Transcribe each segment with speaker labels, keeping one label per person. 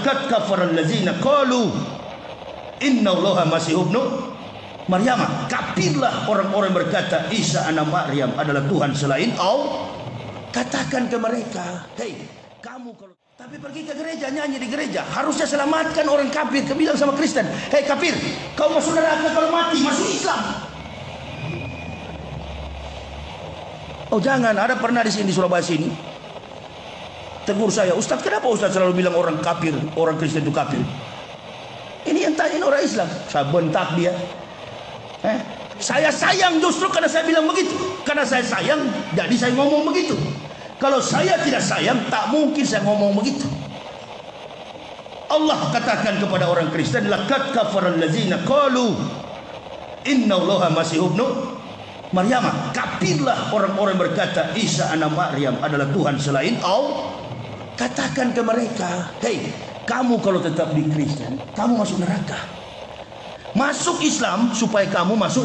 Speaker 1: laqad kafaral ladzina qalu innallaha masih ibnu Maryam. Kafirlah orang-orang berkata Isa anak Maryam adalah Tuhan selain Allah. Katakan ke mereka, hei kamu kalau tapi pergi ke gereja, nyanyi di gereja, harusnya selamatkan orang kafir. Kau bilang sama Kristen, hei kafir, kau masuk neraka kalau mati, masuk Islam. Oh jangan, ada pernah di sini di Surabaya sini tegur saya, Ustaz kenapa Ustaz selalu bilang orang kafir, orang Kristen itu kafir? Ini yang tanyain orang Islam. Saya bentak dia. Saya sayang justru karena saya bilang begitu. Karena saya sayang, jadi saya ngomong begitu. Kalau saya tidak sayang, tak mungkin saya ngomong begitu. Allah katakan kepada orang Kristen, laqad kafaral ladzina qalu innallaha masih ibnu Maryam. Kafirlah orang-orang berkata Isa anak Maryam adalah Tuhan selain Allah. Katakan ke mereka, hei kamu kalau tetap di Kristen, kamu masuk neraka. Masuk Islam supaya kamu masuk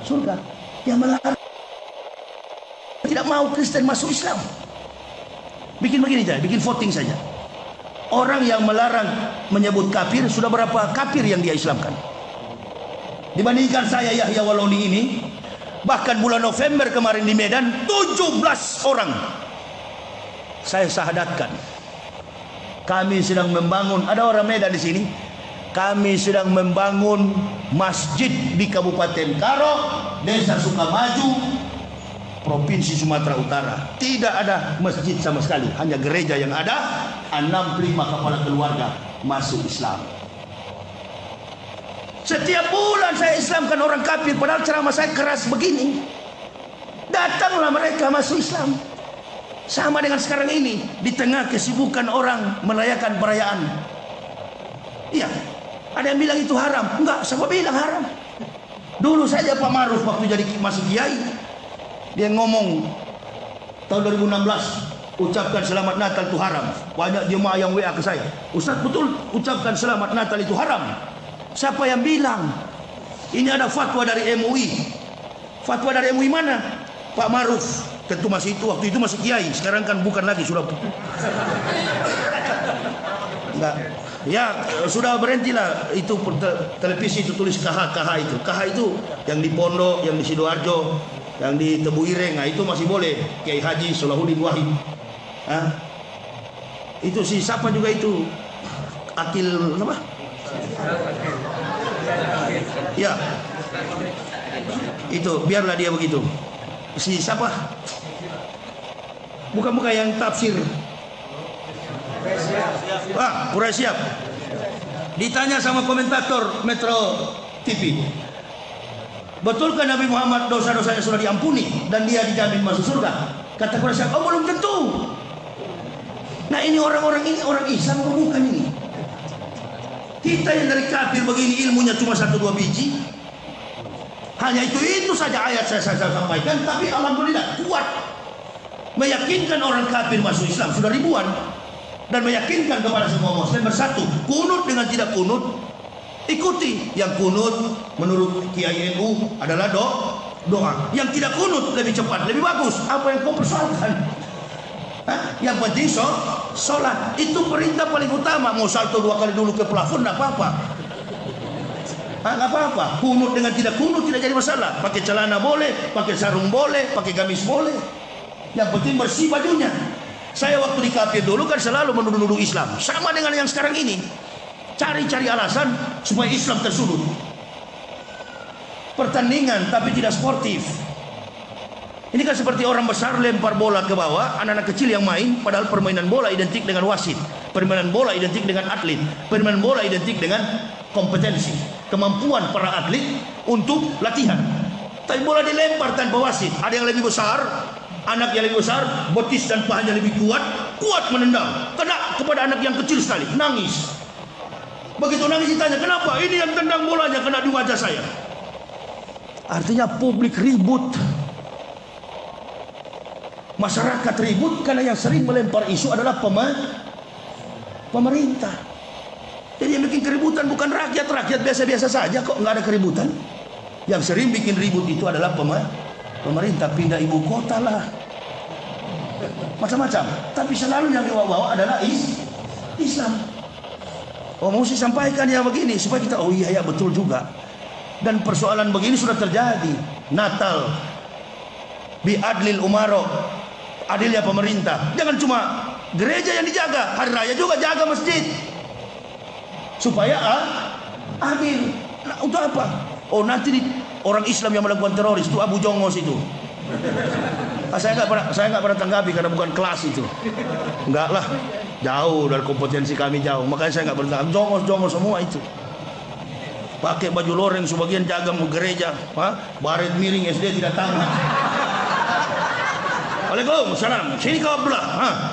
Speaker 1: surga. Yang melarang tidak mau Kristen masuk Islam. Bikin begini saja, bikin voting saja. Orang yang melarang menyebut kafir, sudah berapa kafir yang dia Islamkan? Dibandingkan saya Yahya Waloni ini, bahkan bulan November kemarin di Medan 17 orang saya syahadatkan. Kami sedang membangun, ada orang Medan di sini. Kami sedang membangun masjid di Kabupaten Karo, Desa Sukamaju, Provinsi Sumatera Utara. Tidak ada masjid sama sekali, hanya gereja yang ada. 65 kepala keluarga masuk Islam. Setiap bulan saya Islamkan orang kafir, padahal ceramah saya keras begini. Datanglah mereka masuk Islam. Sama dengan sekarang ini, di tengah kesibukan orang merayakan perayaan. Iya, ada yang bilang itu haram. Enggak, siapa bilang haram? Dulu saja Pak Maruf waktu jadi masih kiai, dia ngomong tahun 2016, ucapkan selamat Natal itu haram. Banyak jemaah yang WA ke saya, Ustaz betul ucapkan selamat Natal itu haram. Siapa yang bilang? Ini ada fatwa dari MUI. Fatwa dari MUI mana? Pak Maruf. Tentu masih itu, waktu itu masih kiai. Sekarang kan bukan lagi, sudah enggak. Ya sudah berhentilah itu televisi itu tulis KH itu. KH itu yang di Pondok, yang di Sidoarjo, yang di Tebu Ireng, nah itu masih boleh. Kiai Haji Solahuddin Wahid. Itu si siapa juga itu? Akil apa? Ya. Itu biarlah dia begitu. Si siapa? Bukan yang tafsir. Pura siap. Ditanya sama komentator Metro TV, betulkah Nabi Muhammad dosa-dosanya sudah diampuni dan dia dijamin masuk surga? Kata Pura siap, oh belum tentu. Nah ini orang-orang ini orang Islam atau bukan ini? Kita yang dari kafir begini ilmunya cuma 1-2 biji. Hanya itu saja ayat saya sampaikan, tapi alhamdulillah kuat meyakinkan orang kafir masuk Islam sudah ribuan, dan meyakinkan kepada semua muslim bersatu. Kunut dengan tidak kunut, ikuti. Yang kunut menurut Kiai NU adalah doa. Yang tidak kunut lebih cepat, lebih bagus. Apa yang kau persoalkan? Yang penting sholat itu perintah paling utama. Mau salto 2 kali dulu ke plafon tidak apa-apa. Nggak apa-apa. Kunut dengan tidak kunut tidak jadi masalah. Pakai celana boleh, pakai sarung boleh, pakai gamis boleh. Yang penting bersih bajunya. Saya waktu di kafir dulu kan selalu menuduh-nuduh Islam. Sama dengan yang sekarang ini. Cari-cari alasan supaya Islam tersudut. Pertandingan tapi tidak sportif. Ini kan seperti orang besar lempar bola ke bawah, anak-anak kecil yang main, padahal permainan bola identik dengan wasit. Permainan bola identik dengan atlet. Permainan bola identik dengan kompetensi, kemampuan para atlet untuk latihan. Tapi bola dilempar tanpa wasit. Ada yang lebih besar, anak yang lebih besar, betis dan pahanya lebih kuat menendang. Kena kepada anak yang kecil sekali, nangis. Begitu nangis ditanya, kenapa? Ini yang tendang bolanya kena di wajah saya. Artinya publik ribut. Masyarakat ribut karena yang sering melempar isu adalah pemerintah. Jadi yang bikin keributan bukan rakyat biasa-biasa saja kok, nggak ada keributan. Yang sering bikin ribut itu adalah pemerintah. Pindah ibu kota lah, macam-macam. Tapi selalu yang dibawa-bawa adalah Islam. Oh, mesti sampaikan ya begini supaya kita, oh iya ya betul juga. Dan persoalan begini sudah terjadi. Natal biadlil umaro, adilnya pemerintah. Jangan cuma gereja yang dijaga, hari raya juga jaga masjid supaya adil. Nah, untuk apa? Oh, nanti orang Islam yang melakukan teroris itu Abu Jongos itu. Saya nggak pernah tanggapi karena bukan kelas itu. Enggak lah, jauh dari kompetensi kami jauh. Makanya saya nggak pernah tanggapi. Jongos semua itu. Pakai baju loreng, sebagian jaga mau gereja, baret miring SD tidak tamat. Waalaikumsalam. Sini kau Abdullah.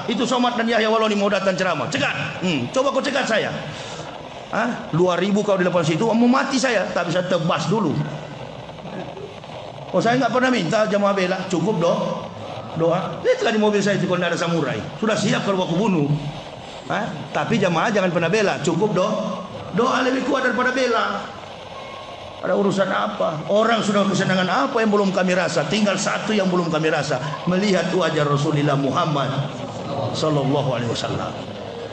Speaker 1: Itu Somad dan Yahya Waloni mau datang ceramah. Cegat. Coba kau cegat saya. 2.000 kau di depan situ, mau mati saya, tak bisa tebas dulu. Oh, saya nggak pernah minta jamaah bela, cukup doa. Lihatlah di mobil saya itu kalau ada samurai, sudah siap kalau aku bunuh. Tapi jamaah jangan pernah bela, cukup doa lebih kuat daripada bela. Ada urusan apa? Orang sudah kesenangan apa yang belum kami rasa? Tinggal satu yang belum kami rasa, melihat wajah Rasulullah Muhammad sallallahu alaihi wasallam.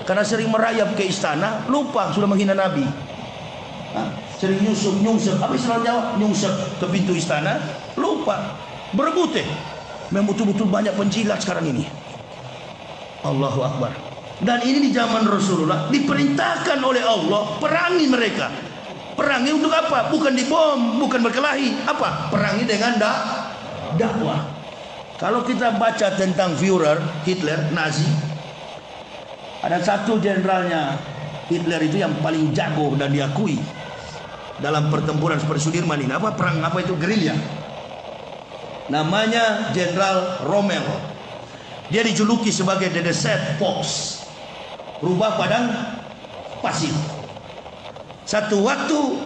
Speaker 1: Karena sering merayap ke istana, lupa sudah menghina Nabi. Sering nyungsep, apa istilah Jawa? Nyungsep ke pintu istana, lupa. Berebut memang betul-betul banyak penjilat sekarang ini. Allahu Akbar. Dan ini di zaman Rasulullah diperintahkan oleh Allah perangi mereka. Perangi untuk apa? Bukan dibom, bukan berkelahi. Apa? Perangi dengan dakwah. Kalau kita baca tentang Führer, Hitler, Nazi, ada satu jenderalnya Hitler itu yang paling jago dan diakui dalam pertempuran seperti Sudirman ini. Apa perang apa itu gerilya? Namanya Jenderal Rommel. Dia dijuluki sebagai The Desert Fox, rubah padang pasir. Satu waktu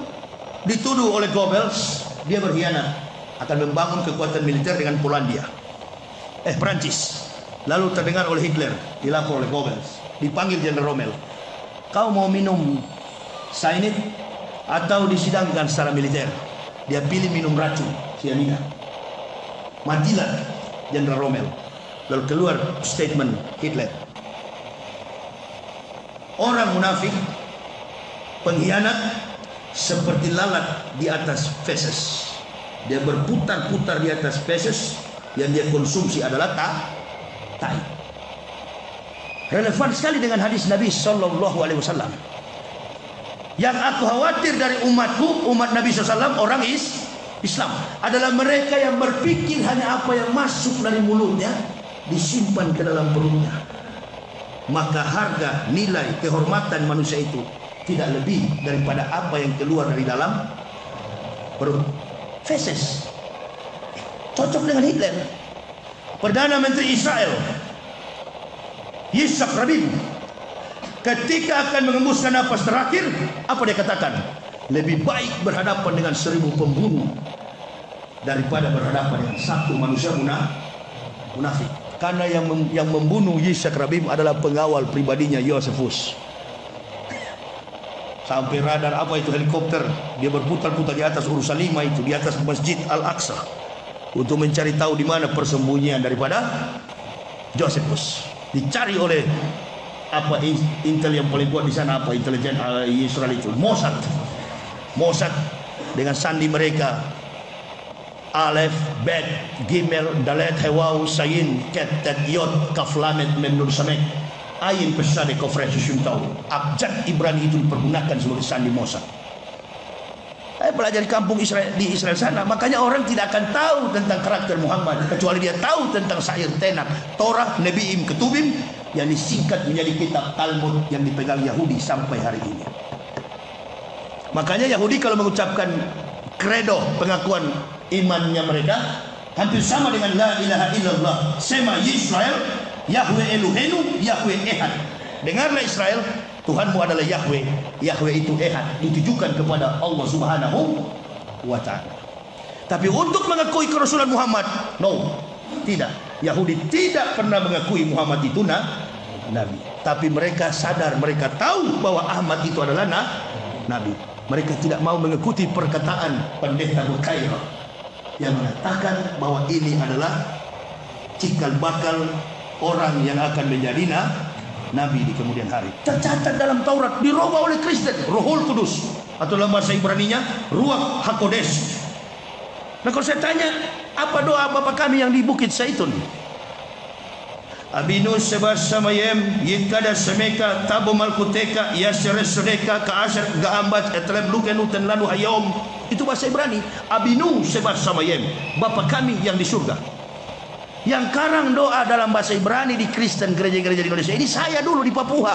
Speaker 1: dituduh oleh Goebbels dia berkhianat, akan membangun kekuatan militer dengan Polandia, Prancis. Lalu terdengar oleh Hitler, dilapor oleh Goebbels, dipanggil Jenderal Rommel. Kau mau minum cyanide atau disidangkan secara militer? Dia pilih minum racun cyanida. Matilah Jenderal Rommel. Lalu keluar statement Hitler. Orang munafik, pengkhianat, seperti lalat di atas feses. Dia berputar-putar di atas feses, yang dia konsumsi adalah tai. Relevan sekali dengan hadis Nabi sallallahu alaihi wasallam. Yang aku khawatir dari umatku, umat Nabi SAW, orang Islam, adalah mereka yang berpikir hanya apa yang masuk dari mulutnya disimpan ke dalam perutnya. Maka harga, nilai, kehormatan manusia itu tidak lebih daripada apa yang keluar dari dalam perut. Feses. Cocok dengan Hitler. Perdana Menteri Israel Yitzhak Rabin, ketika akan mengembuskan napas terakhir, apa dia katakan? Lebih baik berhadapan dengan 1000 pembunuh daripada berhadapan dengan satu manusia munafik. Karena yang membunuh Yitzhak Rabin adalah pengawal pribadinya Josephus. Sampai radar apa itu helikopter, dia berputar-putar di atas Urushalima itu, di atas Masjid Al-Aqsa, untuk mencari tahu di mana persembunyian daripada Josephus. Dicari oleh apa intel yang paling kuat di sana, apa intelijen Israel itu, Mossad dengan sandi mereka Alef, Bet, Gimel, Dalet, Hewau, Sayin, Ket, Tet, Yod, Kaf, Lamet, Mem, Nun, Samek, Ayin, Pesade, Kofres, Susyuntau. Abjad Ibrani itu dipergunakan sebagai sandi Mossad. Saya belajar di kampung Israel, di Israel sana, makanya orang tidak akan tahu tentang karakter Muhammad kecuali dia tahu tentang Syair Tenak, Torah, Nebi'im, Ketubim yang disingkat menjadi kitab Talmud yang dipegang Yahudi sampai hari ini. Makanya Yahudi kalau mengucapkan kredo, pengakuan imannya mereka hampir sama dengan la ilaha illallah, Sema Yisrael, Yahweh Elohenu, Yahweh Ehad. Dengarlah Israel, Tuhanmu adalah Yahweh. Yahweh itu Ehad, ditujukan kepada Allah Subhanahu wa ta'ala. Tapi untuk mengakui kerasulan Muhammad, no, tidak. Yahudi tidak pernah mengakui Muhammad itu nabi. Tapi mereka sadar, mereka tahu bahwa Ahmad itu adalah nabi. Mereka tidak mau mengikuti perkataan pendeta Bukair yang mengatakan bahwa ini adalah cikal bakal orang yang akan menjadi nabi di kemudian hari. Tercatat dalam Taurat, dirubah oleh Kristen, Rohul Kudus, atau dalam bahasa Ibraninya Ruach HaKodesh. Nah kalau saya tanya, apa doa Bapa kami yang di Bukit Zaitun? Abinu sebas samayem yinkada semeka tabo malkuteka yaseres sodeka kaasar gaambat etleb lukenuten lalu hayom. Itu bahasa Ibrani. Abinu sebas samayem, Bapa kami yang di surga. Yang karang doa dalam bahasa Ibrani di Kristen gereja-gereja di Indonesia ini saya dulu di Papua.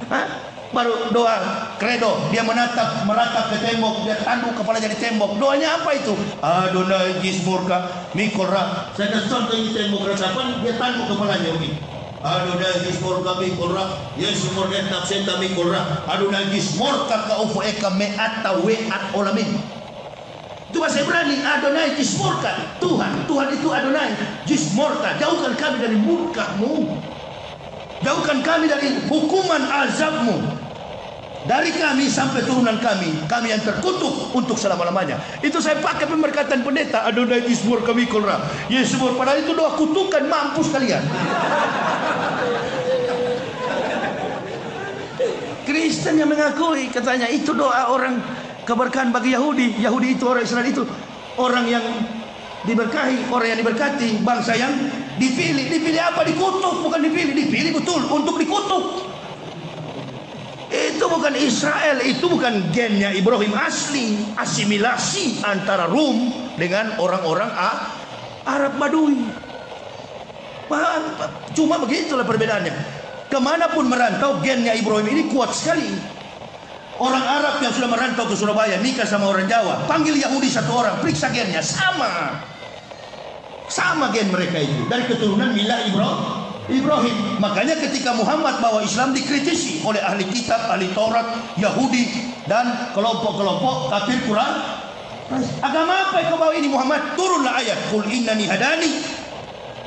Speaker 1: Hah? Baru doa kredo, dia meratap ke tembok, dia tanduk kepalanya di tembok. Doanya apa itu? Adonai Gismurka Mikolra. Saya kasih contoh di tembok ratapan, dia tanduk kepalanya begini. Adonai Gismurka Mikolra, Yesus murka senta Mikolra. Adonai Gismurka kaufu eka me'ata we'at olamin. Itu bahasa Ibrani. Adonai Gismurka, Tuhan itu Adonai. Gismurka, jauhkan kami dari murka-Mu, jauhkan kami dari hukuman azabmu. Dari kami sampai turunan kami yang terkutuk untuk selama-lamanya. Itu saya pakai pemberkatan pendeta. Adonai Gismur kami kolra. Yesus, padahal itu doa kutukan, mampus kalian. Kristen yang mengakui, katanya itu doa orang keberkahan bagi Yahudi. Yahudi itu orang Israel, itu orang yang diberkahi, orang yang diberkati, bangsa yang dipilih. Dipilih apa? Dikutuk, bukan dipilih. Dipilih betul untuk dikutuk. Itu bukan Israel, itu bukan gennya Ibrahim asli. Asimilasi antara Rum dengan orang-orang Arab Badui. Cuma begitulah perbedaannya. Kemanapun merantau, gennya Ibrahim ini kuat sekali. Orang Arab yang sudah merantau ke Surabaya nikah sama orang Jawa, panggil Yahudi satu orang, periksa gennya, sama gen mereka itu, dari keturunan milah Ibrahim. Makanya ketika Muhammad bawa Islam dikritisi oleh ahli kitab, ahli Taurat, Yahudi, dan kelompok-kelompok kafir Quran. Agama apa yang kau bawa ini Muhammad? Turunlah ayat, Qul innani hadani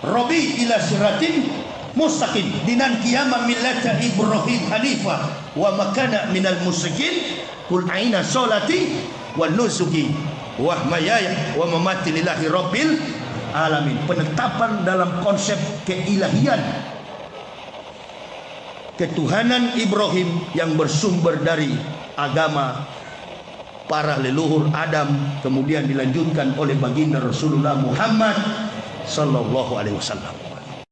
Speaker 1: Rabbi ila siratin mustaqim dinan qiyamah millata Ibrahim hanifah wa makana minal musyrikin. Qul aina sholati wa nusuki wa mahmaya wa mamati lillahi rabbil alamin. Penetapan dalam konsep keilahian, ketuhanan Ibrahim yang bersumber dari agama para leluhur Adam, kemudian dilanjutkan oleh baginda Rasulullah Muhammad sallallahu alaihi wasallam.